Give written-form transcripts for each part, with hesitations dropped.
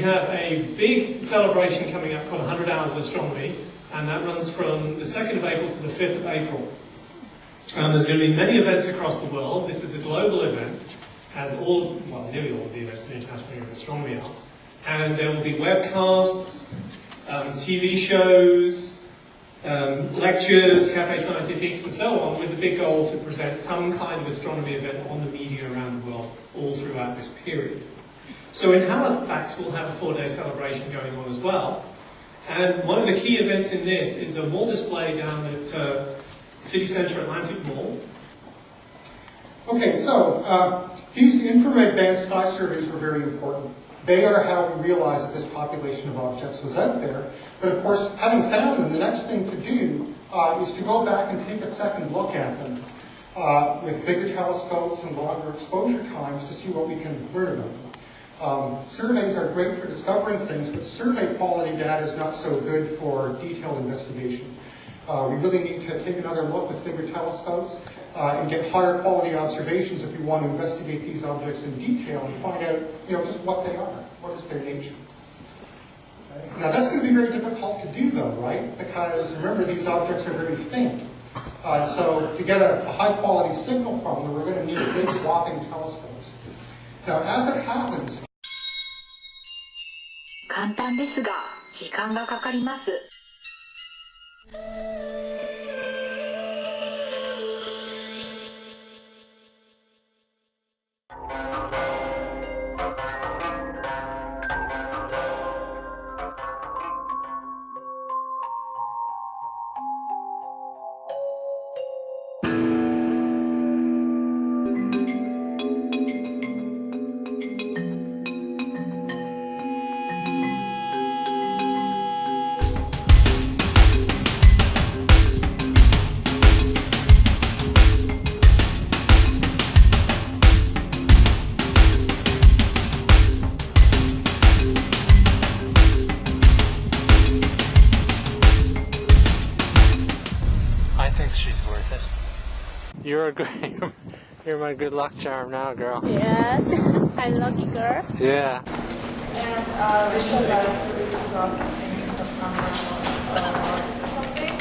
have a big celebration coming up called 100 Hours of Astronomy, and that runs from the 2nd of April to the 5th of April. There's going to be many events across the world. This is a global event, as nearly all of the events in International Union of Astronomy are. And there will be webcasts, TV shows, lectures, café scientifiques, and so on, with the big goal to present some kind of astronomy event on the media around the world all throughout this period. So in Halifax, we'll have a 4-day celebration going on as well. And one of the key events in this is a wall display down at City Centre Atlantic Mall. Okay, so these infrared band sky surveys were very important. They are how we realized that this population of objects was out there. But of course, having found them, the next thing to do is to go back and take a second look at them with bigger telescopes and longer exposure times to see what we can learn about them. Surveys are great for discovering things, but survey quality data is not so good for detailed investigation. We really need to take another look with bigger telescopes and get higher quality observations if we want to investigate these objects in detail and find out, just what they are. What is their nature? Okay. Now that's going to be very difficult to do though, right? Because remember, these objects are very faint. So to get a high quality signal from them, we're going to need big whopping telescopes. Now as it happens, 簡単ですが時間がかかります。You're my good luck charm now, girl. Yeah, I'm lucky girl. Yeah. And we should have this is off in September or something.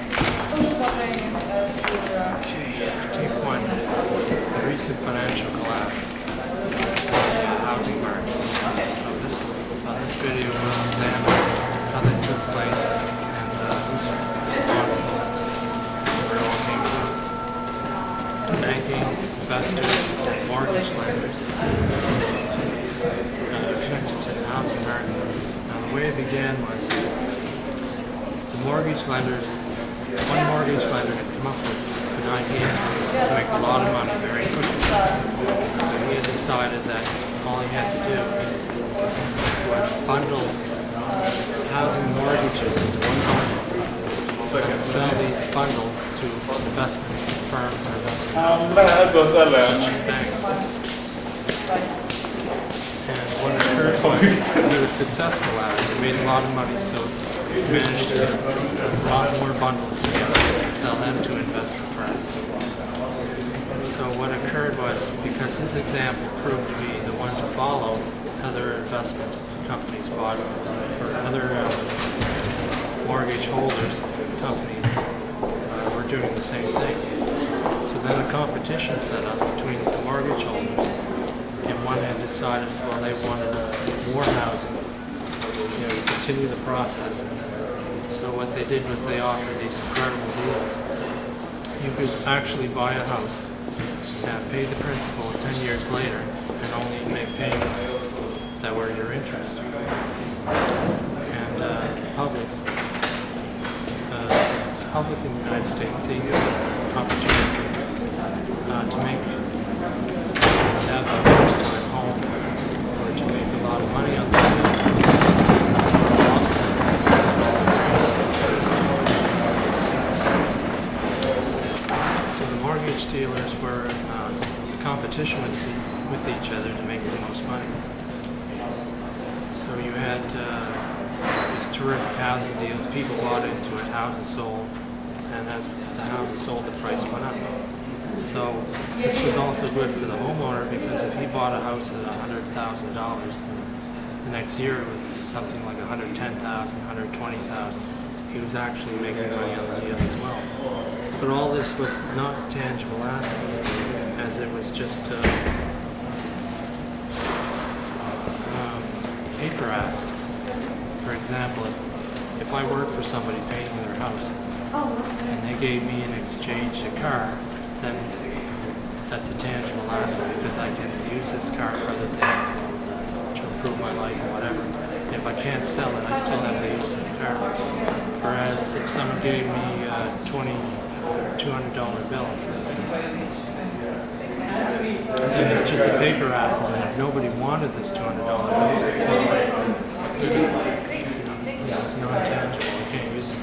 Okay, take one. The recent financial collapse in the housing market. So this video will examine how that took place and who's responsible for it all came through. Banking, investors, and mortgage lenders connected to the housing market. Now the way it began was the mortgage lenders, one mortgage lender had come up with an idea to make a lot of money very quickly. So he had decided that all he had to do was bundle housing mortgages into one bundle and sell these bundles to investment firms or investment houses, such as banks. And what occurred was he was successful at it. He made a lot of money, so he managed to get a lot more bundles together and sell them to investment firms. So what occurred was, because his example proved to be the one to follow, other investment companies bought, or other mortgage holders, companies were doing the same thing. So then a competition set up between the mortgage holders, and one had decided, well, they wanted more housing, to continue the process. So what they did was they offered these incredible deals. You could actually buy a house, pay the principal 10 years later, and only make payments that were your interest. And the public in the United States see this as an opportunity to have a first-time home, or to make a lot of money on that. So the mortgage dealers were in competition with each other to make the most money. So you had these terrific housing deals, people bought into it, houses sold, and as the houses sold, the price went up. So this was also good for the homeowner, because if he bought a house at $100,000, then the next year it was something like 110,000, 120,000. He was actually making money on the deal as well. But all this was not tangible assets, as it was just paper assets. For example, if I worked for somebody painting their house and they gave me in exchange a car, then that's a tangible asset because I can use this car for other things and, to improve my life or whatever. If I can't sell it, I still have the use of the car. Whereas if someone gave me a $200 bill, for instance, then it's just a paper asset, and if nobody wanted this $200 bill, it's non-tangible. You can't use it.